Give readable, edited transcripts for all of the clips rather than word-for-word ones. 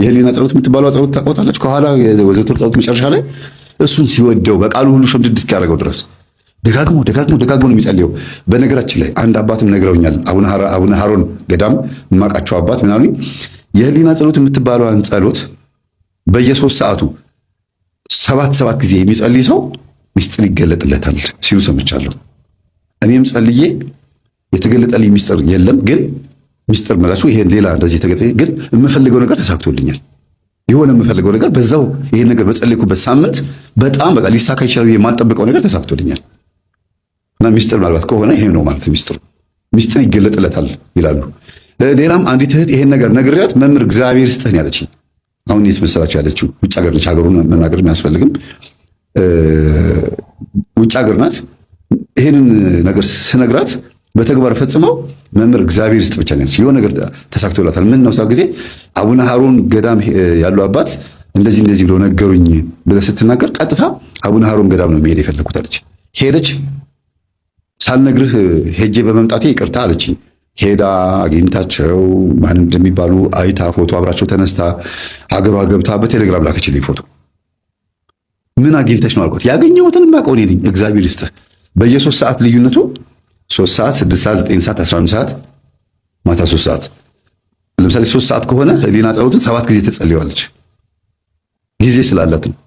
የህሊና ጸሎት የምትባለው ጸሎት ታውቃታለች። ከኋላ የዘወትር ጸሎት መጨረሻ ላይ እሱን ሲወደው በቃሉ ሁሉ ሸምድድ እስኪያደርገው ድረስ ደጋግሞ ነው የሚጸልየው። በነገራችን ላይ አንድ አባትም ነግረውኛል። አቡነ ሀሮን ገዳም የማውቃቸው አባት ምን አሉኝ? የህሊና ጸሎት የምትባለዋን ጸሎት በየ3 ሰዓቱ 7 ጊዜ የሚጸልይ ሰው ሚስጥር ይገለጥለታል ሲሉ ሰምቻለሁ። እኔም ጸልዬ የተገለጠልኝ ሚስጥር የለም፣ ግን ሚስጥር መላችሁ ይሄን ሌላ እንደዚህ የተገለጠ ግን የምፈልገው ነገር ተሳክቶልኛል። የሆነ የምፈልገው ነገር በዛው ይሄን ነገር በጸለይኩበት ሳምንት በጣም በቃ ሊሳካ ይችላል የማልጠብቀው ነገር ተሳክቶልኛል። እና ሚስጥር ምናልባት ከሆነ ይሄ ነው ማለት ሚስጥር ይገለጥለታል ይላሉ። ሌላም አንዲት እህት ይሄን ነገር ነግሬያት መምህር እግዚአብሔር ይስጥህን ያለችኝ። አሁን የት መሰላችሁ ያለችው? ውጭ ሀገር ነች። ሀገሩን መናገር የሚያስፈልግም ውጭ ሀገር ናት። ይሄንን ነገር ስነግራት በተግባር ፈጽመው መምህር እግዚአብሔር ይስጥ ብቻ ነው። የሆነ ነገር ተሳክቶላታል። ምን ነው ግዜ አቡነ ሀሮን ገዳም ያሉ አባት እንደዚህ ብለው ነገሩኝ ብለህ ስትናገር ቀጥታ አቡነ ሀሮን ገዳም ነው መሄድ የፈለኩት አለች። ሄደች። ሳልነግርህ ሄጄ በመምጣቴ ይቅርታ አለችኝ። ሄዳ አግኝታቸው ማን እንደሚባሉ አይታ ፎቶ አብራቸው ተነስታ ሀገሯ ገብታ በቴሌግራም ላከችልኝ ፎቶ። ምን አግኝተሽ ነው አልኳት። ያገኘሁትን ማቀው እኔ ነኝ። እግዚአብሔር ይስጥ። በየ3 ሰዓት ልዩነቱ 3 ሰዓት፣ 6 ሰዓት፣ 9 ሰዓት፣ 11 ሰዓት፣ ማታ 3 ሰዓት። ለምሳሌ 3 ሰዓት ከሆነ ህሊና ጸሎትን 7 ጊዜ ትጸልያለች ጊዜ ስላላት ነው።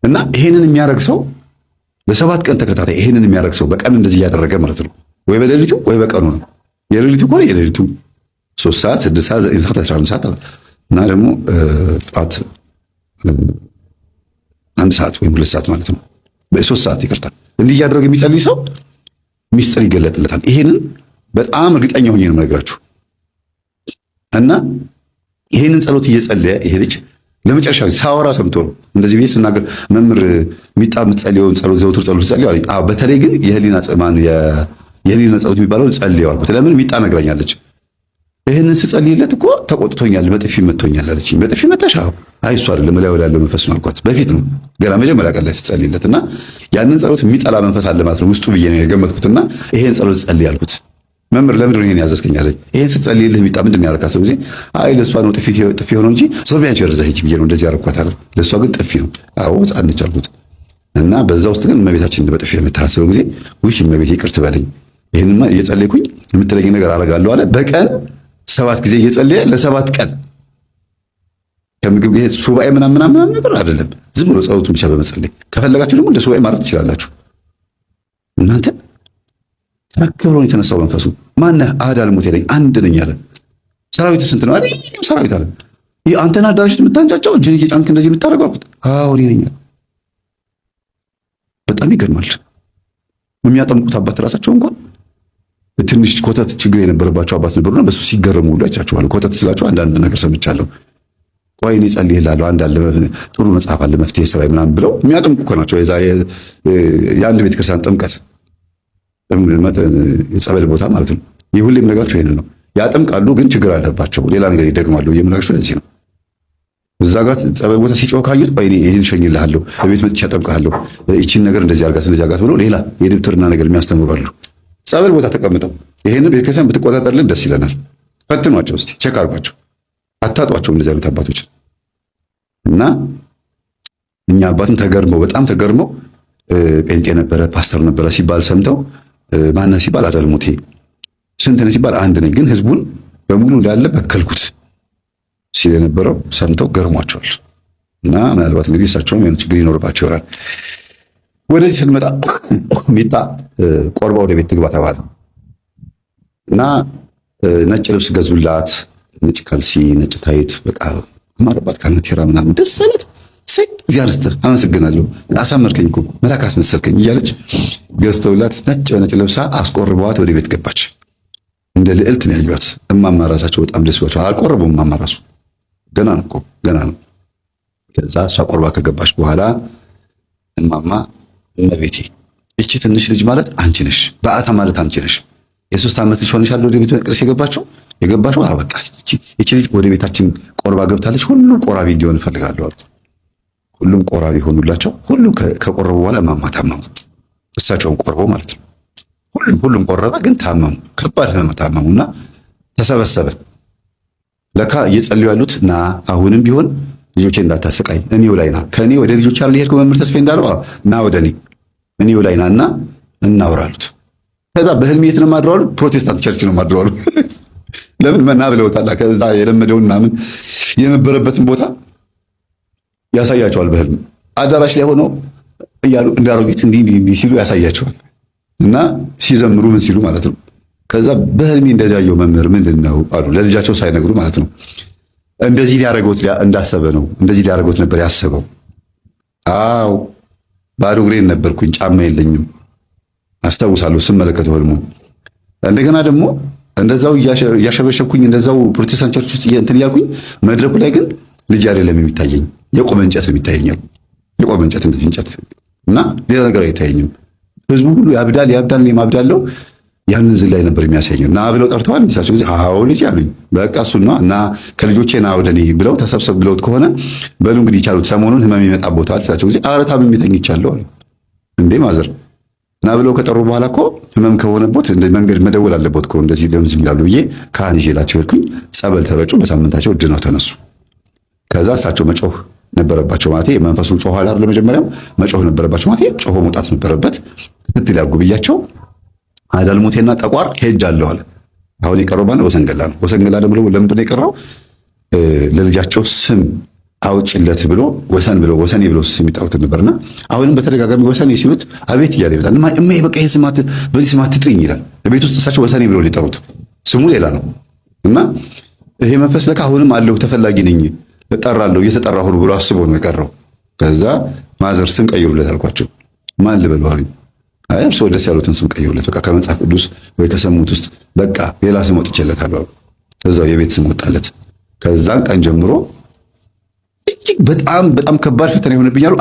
እና ይሄንን የሚያደርግ ሰው በ7 ቀን ተከታታይ ይሄንን የሚያደርግ ሰው በቀን እንደዚህ እያደረገ ማለት ነው። ወይ በሌሊቱ ወይ በቀኑ ነው። የሌሊቱ ከሆነ የሌሊቱ 3 ሰዓት፣ 6 ሰዓት፣ 9 ሰዓት፣ 11 ሰዓት እና ደግሞ ጠዋት 1 ሰዓት ወይም 2 ሰዓት ማለት ነው። በ3 ሰዓት ይቅርታ። እንዲህ እያደረገ የሚጸልይ ሰው ሚስጥር ይገለጥለታል። ይሄንን በጣም እርግጠኛ ሆኜ ነው የምነግራችሁ። እና ይሄንን ጸሎት እየጸለየ ይሄ ልጅ ለመጨረሻ ሳወራ ሰምቶ ነው እንደዚህ ብዬ ስናገር መምህር ሚጣ የምትጸልየውን ጸሎት ዘውትር ጸሎት ጸልየው አለኝ። በተለይ ግን የህሊና ጸሎት የሚባለውን ጸልየው አልኩት። ለምን ሚጣ ነግራኛለች። ይሄንን ስጸልይለት እኮ ተቆጥቶኛል፣ በጥፊ መቶኛል አለችኝ። በጥፊ መታሽ? አይ እሱ አይደለም ላይ ወዳለው መንፈስ ነው አልኳት። በፊት ነው ገና መጀመሪያ ቀን ላይ ስጸልይለት እና ያንን ጸሎት የሚጠላ መንፈስ አለ ማለት ነው ውስጡ ብዬ ነው የገመትኩትና ይሄን ጸሎት ጸልይ አልኩት። መምህር ለምንድን ነው ይሄን ያዘዝከኝ አለኝ። ይሄን ስትጸልይልህ ሚጣ ምንድን ነው ያደረካት? ጊዜ አይ ለሷ ነው ጥፊ ሆኖ እንጂ ሰው ቢያንቺ ወርዛ ሂጂ ብዬ ነው እንደዚህ ያደረኳት አለ። ለሷ ግን ጥፊ ነው። አዎ ሕፃን ነች አልኩት። እና በዛ ውስጥ ግን እመቤታችን በጥፊ የምታስበው ጊዜ ውይ እመቤቴ ይቅር ትበለኝ፣ ይሄንማ እየጸለይኩኝ የምትለኝ ነገር አደርጋለሁ አለ። በቀን 7 ጊዜ እየጸለየ ለ7 ቀን ከምግብ ይሄ ሱባኤ ምናምን ነገር አይደለም። ዝም ብሎ ጸሎቱን ብቻ በመጸለይ ከፈለጋችሁ ደግሞ እንደ ሱባኤ ማድረግ ትችላላችሁ። እናንተ ተረክብሮ የተነሳው መንፈሱ ማነህ? አህድ አልሞት ያለኝ አንድ ነኝ አለ። ሰራዊት ስንት ነው? አይደል ሰራዊት አለ። ይሄ አንተና አዳራሽ የምታንጫጫው እጅን እየጫንክ እንደዚህ የምታደርገው አልኩት። አዎ እኔ ነኝ። በጣም ይገርማል። የሚያጠምቁት አባት ራሳቸው እንኳን ትንሽ ኮተት ችግር የነበረባቸው አባት ነበሩና በሱ ሲገረሙ ሁሉ አይቻችኋል። ኮተት ስላቸው አንዳንድ ነገር ሰምቻለሁ። ቆይ እኔ ጸልይልሃለሁ አንድ አለ ጥሩ መጽሐፍ አለ መፍትሄ ስራ ምናምን ብለው የሚያጠምቁ እኮ ናቸው። የአንድ ቤተክርስቲያን ጥምቀት የጸበል ቦታ ማለት ነው። ይህ ሁሌም ነገራቸው ይሄንን ነው። ያጠምቃሉ፣ ግን ችግር አለባቸው። ሌላ ነገር ይደግማሉ። የምነግራችሁ ለዚህ ነው። እዛ ጋር ጸበል ቦታ ሲጮህ ካዩት ቆይ እኔ ይሄን ሸኝልሃለሁ፣ በቤት መጥቼ አጠምቅሃለሁ፣ ይቺን ነገር እንደዚህ አርጋት ብሎ ሌላ የድብትርና ነገር የሚያስተምሩ አሉ። ጸበል ቦታ ተቀምጠው ይሄንን ቤተክርስቲያን ብትቆጣጠርልን ደስ ይለናል። ፈትኗቸው እስቲ፣ ቼክ አርጓቸው፣ አታጧቸው እንደዚህ አይነት አባቶች። እና እኛ አባትም በጣም ተገርመው ጴንጤ ነበረ ፓስተር ነበረ ሲባል ሰምተው ማነህ ሲባል አዳልሞቴ ስንት ነህ ሲባል አንድ ነኝ፣ ግን ህዝቡን በሙሉ እንዳለ በከልኩት ሲል የነበረው ሰምተው ገርሟቸዋል። እና ምናልባት እንግዲህ እሳቸውም የሆነ ችግር ይኖርባቸው ይሆናል። ወደዚህ ስንመጣ ሚጣ ቆርባ ወደ ቤት ትግባ ተባለ እና ነጭ ልብስ ገዙላት፣ ነጭ ካልሲ፣ ነጭ ታይት፣ በቃ አማረባት፣ ካናቴራ ምናምን ደስ አላት። እግዚአብሔር ይስጥህ አመሰግናለሁ፣ አሳመርከኝ እኮ መልአክ አስመሰልከኝ እያለች ገዝተውላት ነጭ ለብሳ አስቆርበዋት ወደ ቤት ገባች። እንደ ልዕልት ነው ያዩት። እማማ ራሳቸው በጣም ደስ ብሏቸው አልቆረቡም። እማማ ራሱ ገና ነው። ከዛ እሷ ቆርባ ከገባች በኋላ እማማ እመቤቴ እቺ ትንሽ ልጅ ማለት አንቺ ነሽ፣ በአታ ማለት አንቺ ነሽ። የ3 ዓመት ልጅ ሆነሻል ወደ ቤተ መቅደስ የገባችው በቃ እቺ ልጅ ወደ ቤታችን ቆርባ ገብታለች። ሁሉም ቆራቢ እንዲሆን እፈልጋለሁ አሉ። ሁሉም ቆራቢ ሆኑላቸው። ሁሉም ከቆረቡ በኋላ እማማ ታመሙ። እሳቸውን ቆርበው ማለት ነው። ሁሉም ቆረበ፣ ግን ታመሙ። ከባድ ህመም ታመሙና ተሰበሰበ። ለካ እየጸለዩ ያሉት ና አሁንም ቢሆን ልጆቼ እንዳታሰቃይ እኔው ላይ ና፣ ከኔ ወደ ልጆች አይደል የሄድከው መምህር ተስፋዬ እንዳለው ና ወደ እኔው ላይ ናና እናውራሉት። ከዛ በህልሜ የት ነው የማድረው አሉ? ፕሮቴስታንት ቸርች ነው የማድረው አሉ። ለምን መና ብለውታል። ከዛ የለመደውን ምናምን የነበረበትን ቦታ ያሳያቸዋል። በህልም አዳራሽ ላይ ሆነው እያሉ እንዳሮጊት እንዲህ ሲሉ ያሳያቸዋል። እና ሲዘምሩ ምን ሲሉ ማለት ነው። ከዛ በህልሜ እንደዚያ ያየው መምህር ምንድን ነው አሉ፣ ለልጃቸው ሳይነግሩ ማለት ነው። እንደዚህ ሊያደርገውት እንዳሰበ ነው፣ እንደዚህ ሊያደርገውት ነበር ያሰበው። አዎ ባዶ እግሬን ነበርኩኝ፣ ጫማ የለኝም አስታውሳለሁ ስመለከተው ህልሙ። እንደገና ደግሞ እንደዛው እያሸበሸብኩኝ እንደዛው ፕሮቴስታንት ቸርች ውስጥ እንትን እያልኩኝ መድረኩ ላይ ግን ልጅ አይደለም የሚታየኝ፣ የቆመ እንጨት ነው የሚታየኛል። የቆመ እንጨት እንደዚህ እንጨት እና ሌላ ነገር አይታየኝም። ህዝቡ ሁሉ ያብዳል፣ እኔም አብዳለሁ። ያንን ዝላይ ነበር የሚያሳየው። ና ብለው ጠርተዋል። እንዲሳቸው ጊዜ አዎ ልጅ አሉኝ። በቃ እሱን ነው እና ከልጆቼ ና ወደ እኔ ብለው ተሰብሰብ ብለውት ከሆነ በሉ እንግዲህ ይቻሉት ሰሞኑን ህመም ይመጣቦታል ሲላቸው ጊዜ ኧረ ታምሜ ተኝቻለሁ አሉ። እንዴ ማዘር ና ብለው ከጠሩ በኋላ እኮ ህመም ከሆነቦት እንደ መንገድ መደወል አለቦት እኮ እንደዚህ ደምዝ ይላሉ ብዬ ካህን ይዤላቸው ሄድኩኝ። ጸበል ተረጩ። በሳምንታቸው ድነው ተነሱ። ከዛ እሳቸው መጮህ ነበረባቸው ማለት መንፈሱን ጮህ አላር ለመጀመሪያም መጮህ ነበረባቸው ማለት ጮህ መውጣት ነበረበት። ክትትል ያጉ ብያቸው አዳልሞቴና ጠቋር ሄጃለሁ አለ። አሁን የቀረው ባለ ወሰንገላ ነው። ወሰንገላ ደግሞ ለምንድን ነው የቀረው? ለልጃቸው ስም አውጭለት ብሎ ወሰን ብሎ ወሰኔ ብሎ ስም ይጣውት ነበርና አሁንም በተደጋጋሚ ወሰኔ ሲሉት አቤት እያለ ይመጣል። እማዬ በቃ ይሄን ስማት በዚህ ስማት ትጥሪኝ ይላል። ቤት ውስጥ እሳቸው ወሰኔ ብሎ ሊጠሩት ስሙ ሌላ ነው እና ይሄ መንፈስ ለካ አሁንም አለው ተፈላጊ ነኝ እጠራለሁ እየተጠራሁ ብሎ አስቦ ነው የቀረው። ከዛ ማዘር ስም ቀይሩለት አልኳቸው። ማን ልበለው አሉኝ። አይ እርስዎ ደስ ያሉትን ስም ቀይሩለት፣ በቃ ከመጽሐፍ ቅዱስ ወይ ከሰሙት ውስጥ በቃ ሌላ ስም ወጥቼለታለሁ አሉ። ከዛው የቤት ስም ወጣለት። ከዛን ቀን ጀምሮ እጅግ በጣም ከባድ ፈተና ይሆንብኛል።